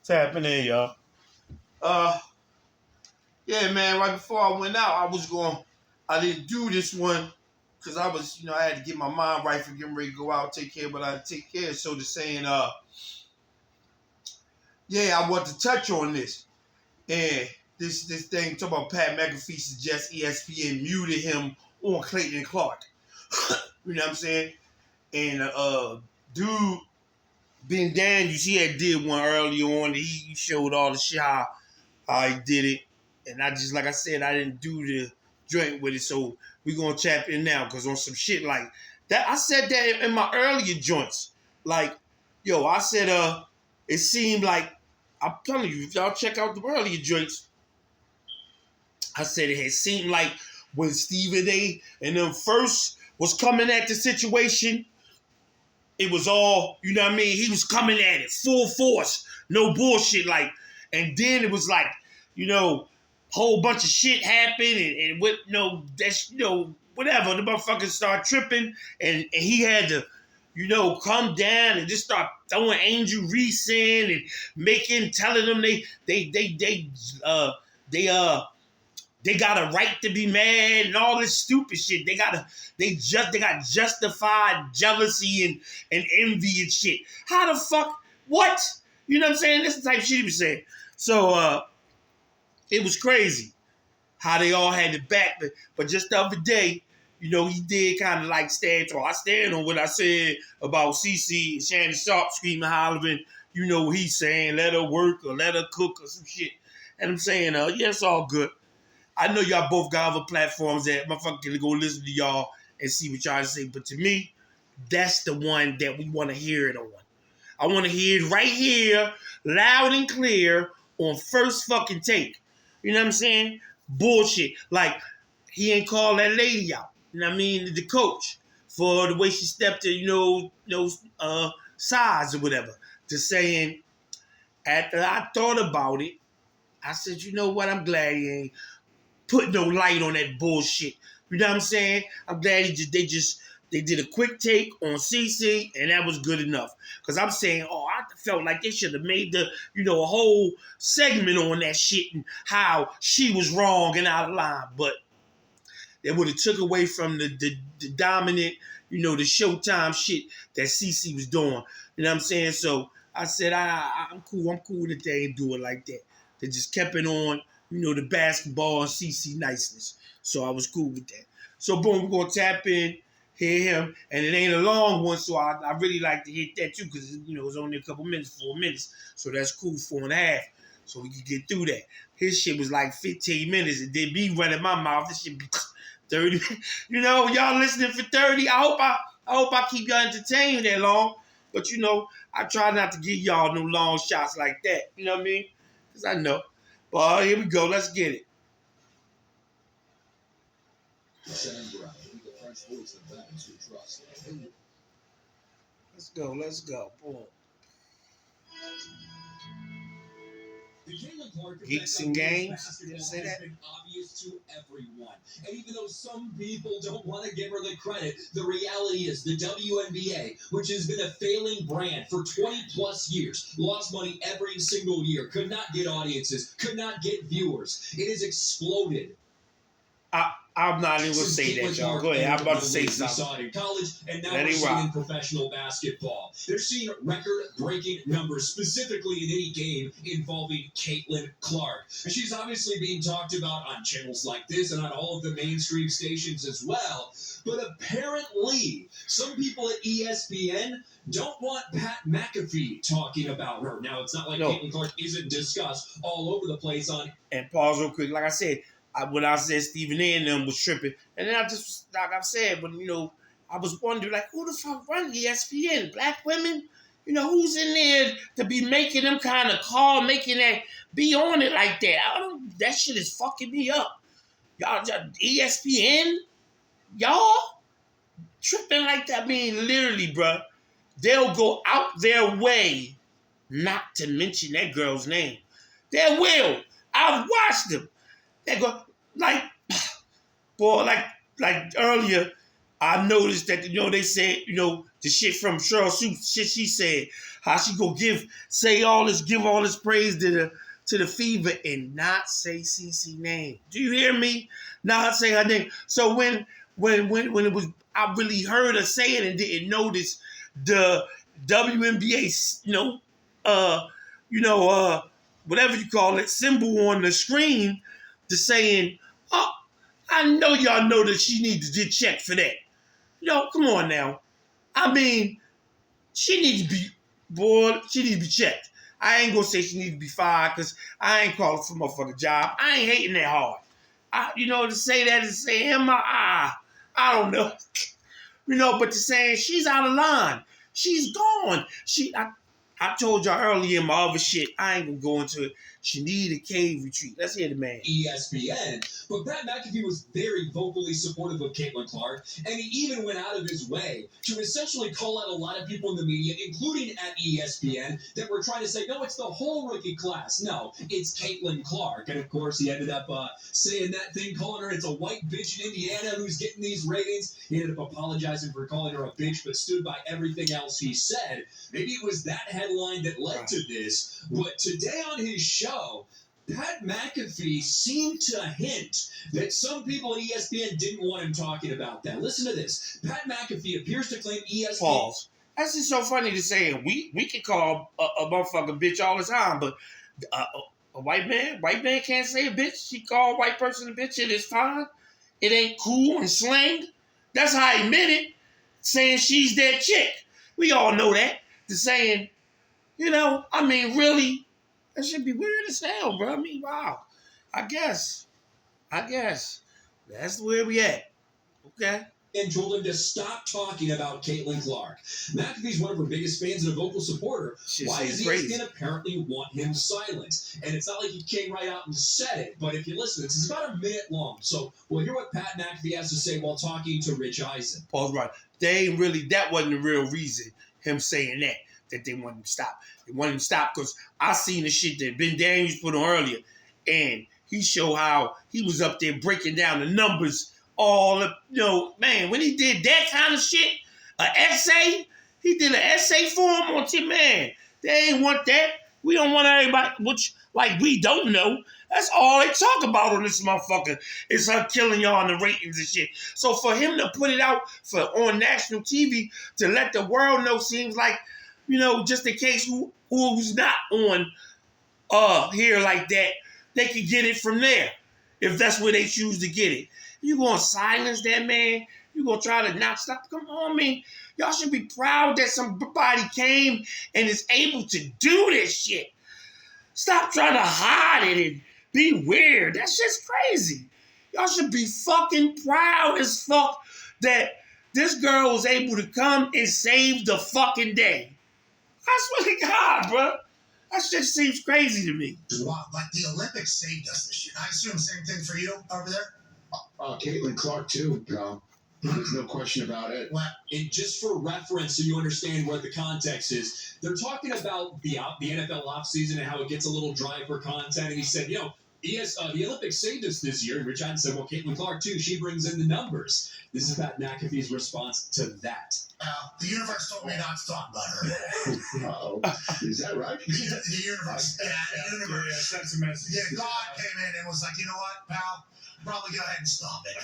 Tapping in, y'all. Yeah, man. Right before I went out, I didn't do this one because I was, I had to get my mind right for getting ready to go out, take care of what I take care of. So the saying, yeah, I want to touch on this. And this thing talking about Pat McAfee suggests ESPN muted him on Clayton Clark. You know what I'm saying? And dude, Ben Daniels, he had did one early on. He showed all the shit how he did it. And I just, like I said, I didn't do the joint with it. So we gonna tap in now because on some shit like that, I said that in my earlier joints. Like, yo, I said, it seemed like, I'm telling you, if y'all check out the earlier joints, I said it had seemed like when Stephen A. and them first was coming at the situation, it was all, you know what I mean? He was coming at it full force, no bullshit. Like, and then it was like, whole bunch of shit happened and what, that's, whatever. The motherfuckers start tripping and he had to, come down and just start throwing Angel Reese in and telling them they got a right to be mad and all this stupid shit. They got justified jealousy and envy and shit. How the fuck? What? You know what I'm saying? This is the type of shit he was saying. So it was crazy how they all had it back. But just the other day, he did kind of like stand tall. I stand on what I said about CeCe and Shannon Sharp screaming, hollering. You know what he's saying, let her work or let her cook or some shit. And I'm saying, yeah, it's all good. I know y'all both got other platforms that motherfuckers can go listen to y'all and see what y'all say. But to me, that's the one that we want to hear it on. I want to hear it right here, loud and clear, on first fucking take. You know what I'm saying? Bullshit. Like, he ain't called that lady out. You know what I mean? The coach. For the way she stepped to, size or whatever. To saying, after I thought about it, I said, you know what? I'm glad he ain't put no light on that bullshit. You know what I'm saying? I'm glad they did a quick take on CeCe, and that was good enough. Because I'm saying, I felt like they should have made a whole segment on that shit and how she was wrong and out of line. But they would have took away from the dominant, the Showtime shit that CeCe was doing. You know what I'm saying? So I said, I'm cool. I'm cool that they ain't do it like that. They just kept it on, the basketball and CeCe niceness. So I was cool with that. So boom, we're going to tap in, hear him. And it ain't a long one, so I really like to hit that too because, it's only a couple minutes, 4 minutes. So that's cool, 4.5. So we can get through that. His shit was like 15 minutes. It did be running my mouth. This shit be 30. Y'all listening for 30. I hope I keep y'all entertained that long. But, I try not to give y'all no long shots like that. You know what I mean? Because I know. But here we go. Let's get it. Let's go. Boom. Geeks and games. Did you say that? Obvious to everyone. And even though some people don't want to give her the credit, the reality is the WNBA, which has been a failing brand for 20 plus years, lost money every single year, could not get audiences, could not get viewers. It has exploded. I'm not even going to say that, y'all. Go ahead. I'm about to say something. We saw it in college, and now we're seeing it in professional basketball. They're seeing record-breaking numbers, specifically in any game involving Caitlin Clark. And she's obviously being talked about on channels like this and on all of the mainstream stations as well. But apparently, some people at ESPN don't want Pat McAfee talking about her. Now, it's not like Caitlin Clark isn't discussed all over the place on... And pause real quick. Like I said, when I said Stephen A. and them was tripping, and then I just, like I've said, when, I was wondering, like, who the fuck run ESPN? Black women? Who's in there to be making them kind of call, making that, be on it like that? That shit is fucking me up. Y'all, ESPN? Y'all tripping like that? I mean, literally, bro, they'll go out their way not to mention that girl's name. They will. I've watched them. They go, like earlier, I noticed that, they said, the shit from Cheryl Swoops, shit she said, how she go give all this praise to the Fever and not say CC name. Do you hear me? Not say her name. So when it was, I really heard her say it and didn't notice the WNBA, whatever you call it, symbol on the screen, to saying, oh, I know y'all know that she needs to get checked for that. Come on now. I mean, she needs to be checked. I ain't gonna say she needs to be fired because I ain't calling for my fucking job. I ain't hating that hard. To say that and say him, I don't know. But to saying she's out of line. She's gone. I told y'all earlier in my other shit, I ain't gonna go into it. She needed a cave retreat. Let's hear the man. ESPN. But Pat McAfee was very vocally supportive of Caitlin Clark, and he even went out of his way to essentially call out a lot of people in the media, including at ESPN, that were trying to say, no, it's the whole rookie class. No, it's Caitlin Clark. And of course, he ended up saying that thing, calling her, it's a white bitch in Indiana who's getting these ratings. He ended up apologizing for calling her a bitch, but stood by everything else he said. Maybe it was that headline that led to this, but today on his show, Pat McAfee seemed to hint that some people at ESPN didn't want him talking about that. Listen to this. Pat McAfee appears to claim ESPN... Pause. That's just so funny to say. We can call a motherfucking bitch all the time, but a white man can't say a bitch. She called a white person a bitch and it's fine. It ain't cool and slang. That's how he meant it, saying she's that chick. We all know that. The saying, really, that should be weird as hell, bro. I mean, wow. I guess. That's where we at. Okay. And told him to stop talking about Caitlin Clark. McAfee's one of her biggest fans and a vocal supporter. Why does ESPN apparently want him silent? And it's not like he came right out and said it, but if you listen, this is about a minute long. So we'll hear what Pat McAfee has to say while talking to Rich Eisen. Paul's right. That wasn't the real reason, him saying that they want him to stop. They want him to stop because I seen the shit that Ben Daniels put on earlier, and he showed how he was up there breaking down the numbers. Man, when he did that kind of shit, he did an essay for him on Tim, man. They ain't want that. We don't want everybody, we don't know. That's all they talk about on this motherfucker is her killing y'all in the ratings and shit. So for him to put it out on national TV to let the world know seems like, just in case who's not on here like that, they could get it from there if that's where they choose to get it. You gonna silence that man? You gonna try to not stop? Come on, man. Y'all should be proud that somebody came and is able to do this shit. Stop trying to hide it and be weird. That's just crazy. Y'all should be fucking proud as fuck that this girl was able to come and save the fucking day. I swear to God, bro. That shit seems crazy to me. Wow, like the Olympics saved us this year. I assume same thing for you over there? Caitlin Clark, too. There's no question about it. Well, and just for reference, so you understand what the context is, they're talking about the NFL offseason and how it gets a little dry for content. And he said, the Olympics saved us this year. And Rich Eisen said, well, Caitlin Clark, too. She brings in the numbers. This is Pat McAfee's response to that. The universe told me not to talk about her. Uh-oh. Is that right? The universe. The universe. Yeah, that's a message. Yeah, God came in and was like, you know what, pal? Probably go ahead and stop it.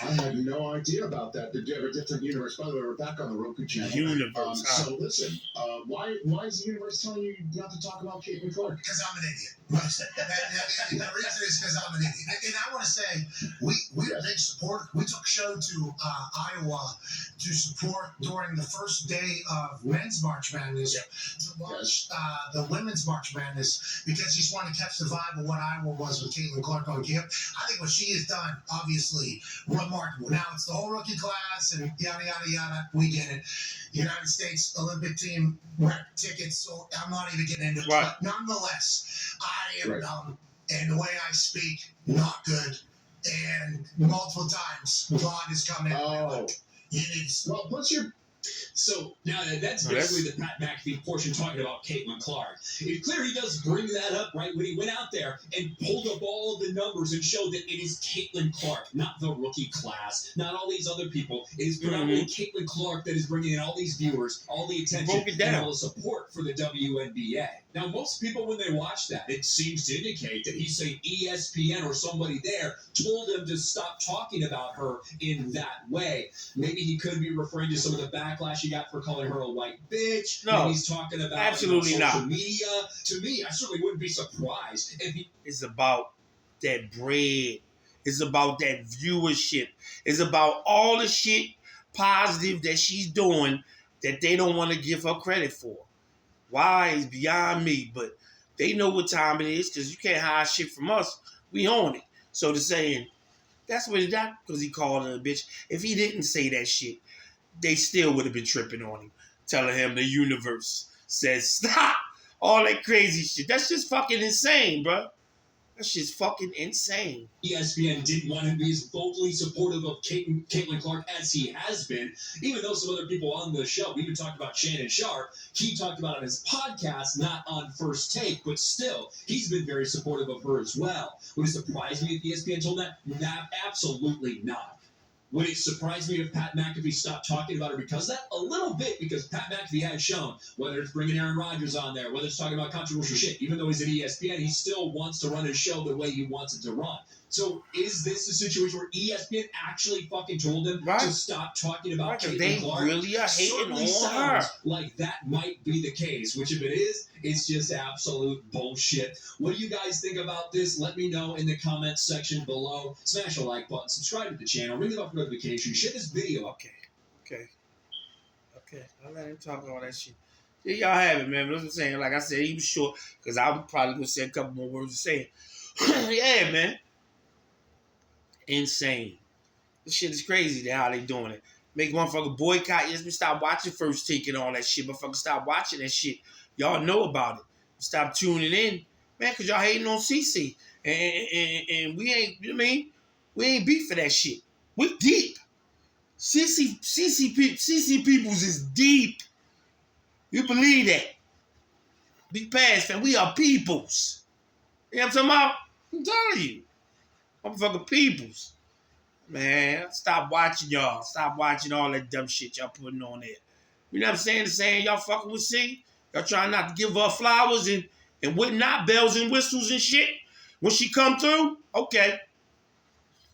I had no idea about that. They're a different universe. By the way, we're back on the Roku channel. Universe. So listen, why is the universe telling you not to talk about Caitlin Clark? Because I'm an idiot. The reason is because I'm an idiot. And I want to say, we're a big supporter. We took a show to Iowa to support during the first day of Men's March Madness to launch the Women's March Madness because you just want to catch the vibe of what Iowa was with Caitlin Clark on camp. I think what she has done, obviously, remarkable. Now, it's the whole rookie class and yada, yada, yada. We get it. United States Olympic team tickets, so I'm not even getting into it. Right. But nonetheless, I am dumb, and the way I speak, not good. And multiple times, God has come in. Oh. You need to Well, plus you're So now that's basically the Pat McAfee portion talking about Caitlin Clark. It's clear he does bring that up right when he went out there and pulled up all of the numbers and showed that it is Caitlin Clark, not the rookie class, not all these other people. It is predominantly Caitlin Clark that is bringing in all these viewers, all the attention, and all the support for the WNBA. Now, most people, when they watch that, it seems to indicate that he's saying ESPN or somebody there told him to stop talking about her in that way. Maybe he could be referring to some of the backlash he got for calling her a white bitch. No, maybe he's talking about absolutely social media. To me, I certainly wouldn't be surprised if he... It's about that bread. It's about that viewership. It's about all the shit positive that she's doing that they don't want to give her credit for. Why is beyond me, but they know what time it is because you can't hide shit from us. We own it. So they're saying, that's what it's done because he called her a bitch. If he didn't say that shit, they still would have been tripping on him, telling him the universe says stop all that crazy shit. That's just fucking insane, bro. That's just fucking insane. ESPN didn't want him to be as vocally supportive of Caitlin Clark as he has been, even though some other people on the show, we even talked about Shannon Sharp, he talked about it on his podcast, not on First Take, but still, he's been very supportive of her as well. Would it surprise me if ESPN told that? Absolutely not. Would it surprise me if Pat McAfee stopped talking about her because of that? A little bit, because Pat McAfee has shown, whether it's bringing Aaron Rodgers on there, whether it's talking about controversial shit, even though he's at ESPN, he still wants to run his show the way he wants it to run. So is this a situation where ESPN actually fucking told him to stop talking about Caitlin Clark? They really are hating on her. Like that might be the case, which if it is, it's just absolute bullshit. What do you guys think about this? Let me know in the comments section below. Smash the like button, subscribe to the channel, ring the bell for notifications, share this video. Okay. I'll let him talk all that shit. Yeah, y'all have it, man. But that's what I'm saying. Like I said, he was short because I was probably going to say a couple more words to say. Yeah, man. Insane. This shit is crazy how they doing it. Make motherfucker boycott. Yes, we stop watching First Take and all that shit. Motherfucker stop watching that shit. Y'all know about it. Stop tuning in. Man, because y'all hating on CC. And we ain't, you know what I mean? We ain't beat for that shit. We deep. CC Peoples is deep. You believe that? Big past, man. We are peoples. You know what I'm talking about? I'm telling you. Motherfucking peoples. Man, stop watching y'all. Stop watching all that dumb shit y'all putting on there. You know what I'm saying? Saying y'all fucking with C? Y'all trying not to give her flowers and whatnot, bells and whistles and shit. When she come through, okay.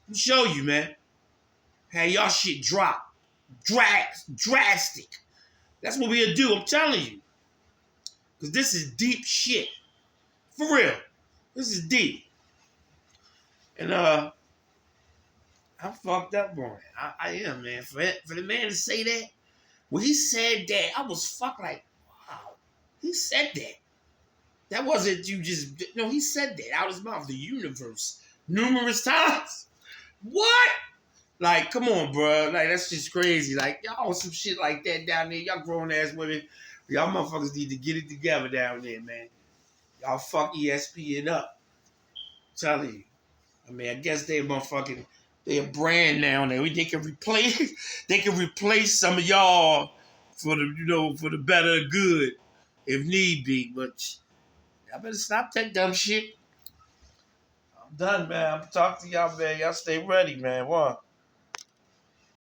I'll show you, man. Hey, y'all shit drop. Drastic. That's what we'll do, I'm telling you. Because this is deep shit. For real. This is deep. And I'm fucked up on it. I am, man. For the man to say that, when he said that, I was fucked like, wow. He said that. That wasn't you just, no, he said that out of his mouth, the universe, numerous times. What? Like, come on, bro. Like, that's just crazy. Like, y'all some shit like that down there. Y'all grown-ass women. Y'all motherfuckers need to get it together down there, man. Y'all fuck ESPN up. I'm telling you. I mean, I guess they motherfucking, they a brand now. They can replace some of y'all for the, you know, for the better good if need be. But y'all better stop that dumb shit. I'm done, man. I'm talking to y'all, man. Y'all stay ready, man. What?